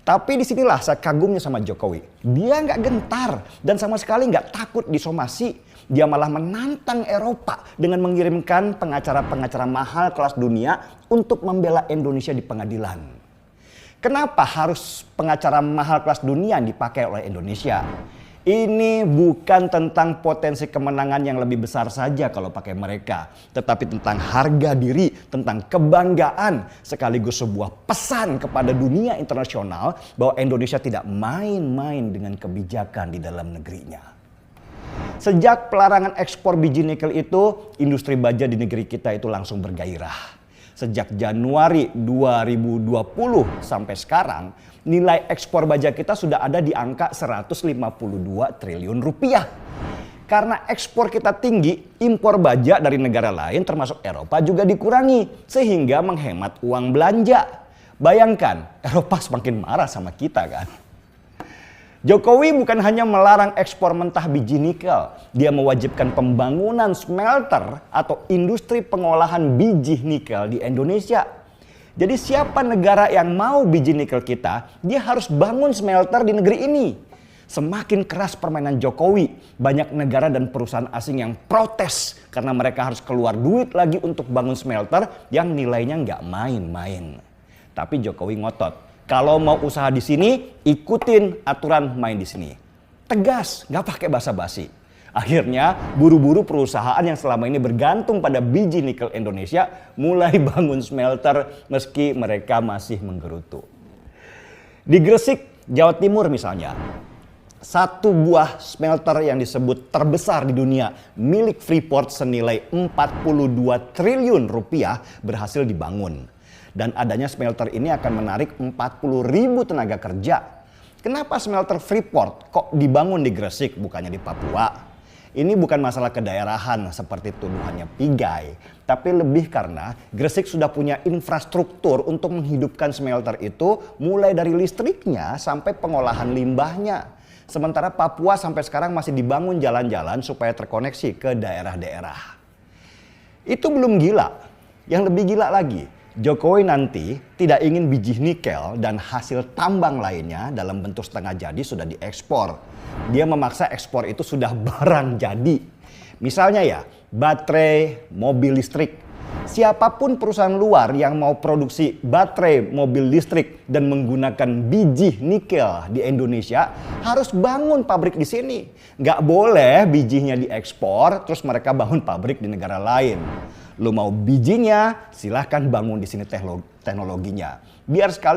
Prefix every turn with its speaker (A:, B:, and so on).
A: Tapi disinilah saya kagumnya sama Jokowi. Dia nggak gentar dan sama sekali nggak takut disomasi. Dia malah menantang Eropa dengan mengirimkan pengacara-pengacara mahal kelas dunia untuk membela Indonesia di pengadilan. Kenapa harus pengacara mahal kelas dunia yang dipakai oleh Indonesia? Ini bukan tentang potensi kemenangan yang lebih besar saja kalau pakai mereka. Tetapi tentang harga diri, tentang kebanggaan. Sekaligus sebuah pesan kepada dunia internasional bahwa Indonesia tidak main-main dengan kebijakan di dalam negerinya. Sejak pelarangan ekspor biji nikel itu, industri baja di negeri kita itu langsung bergairah. Sejak Januari 2020 sampai sekarang, nilai ekspor baja kita sudah ada di angka 152 triliun rupiah. Karena ekspor kita tinggi, impor baja dari negara lain termasuk Eropa juga dikurangi. Sehingga menghemat uang belanja. Bayangkan, Eropa semakin marah sama kita kan. Jokowi bukan hanya melarang ekspor mentah biji nikel, dia mewajibkan pembangunan smelter atau industri pengolahan biji nikel di Indonesia. Jadi siapa negara yang mau biji nikel kita, dia harus bangun smelter di negeri ini. Semakin keras permainan Jokowi, banyak negara dan perusahaan asing yang protes karena mereka harus keluar duit lagi untuk bangun smelter yang nilainya nggak main-main. Tapi Jokowi ngotot. Kalau mau usaha di sini, ikutin aturan main di sini. Tegas, nggak pakai basa-basi. Akhirnya, buru-buru perusahaan yang selama ini bergantung pada biji nikel Indonesia mulai bangun smelter meski mereka masih menggerutu. Di Gresik, Jawa Timur misalnya, satu buah smelter yang disebut terbesar di dunia milik Freeport senilai 42 triliun rupiah berhasil dibangun. Dan adanya smelter ini akan menarik 40.000 tenaga kerja. Kenapa smelter Freeport kok dibangun di Gresik bukannya di Papua? Ini bukan masalah kedaerahan seperti tuduhannya Pigai. Tapi lebih karena Gresik sudah punya infrastruktur untuk menghidupkan smelter itu mulai dari listriknya sampai pengolahan limbahnya. Sementara Papua sampai sekarang masih dibangun jalan-jalan supaya terkoneksi ke daerah-daerah. Itu belum gila. Yang lebih gila lagi. Jokowi nanti tidak ingin biji nikel dan hasil tambang lainnya dalam bentuk setengah jadi sudah diekspor. Dia memaksa ekspor itu sudah barang jadi. Misalnya ya, baterai mobil listrik. Siapapun perusahaan luar yang mau produksi baterai mobil listrik dan menggunakan biji nikel di Indonesia harus bangun pabrik di sini. Nggak boleh bijinya diekspor terus mereka bangun pabrik di negara lain. Lu mau bijinya, silahkan bangun di sini teknologinya. Biar sekali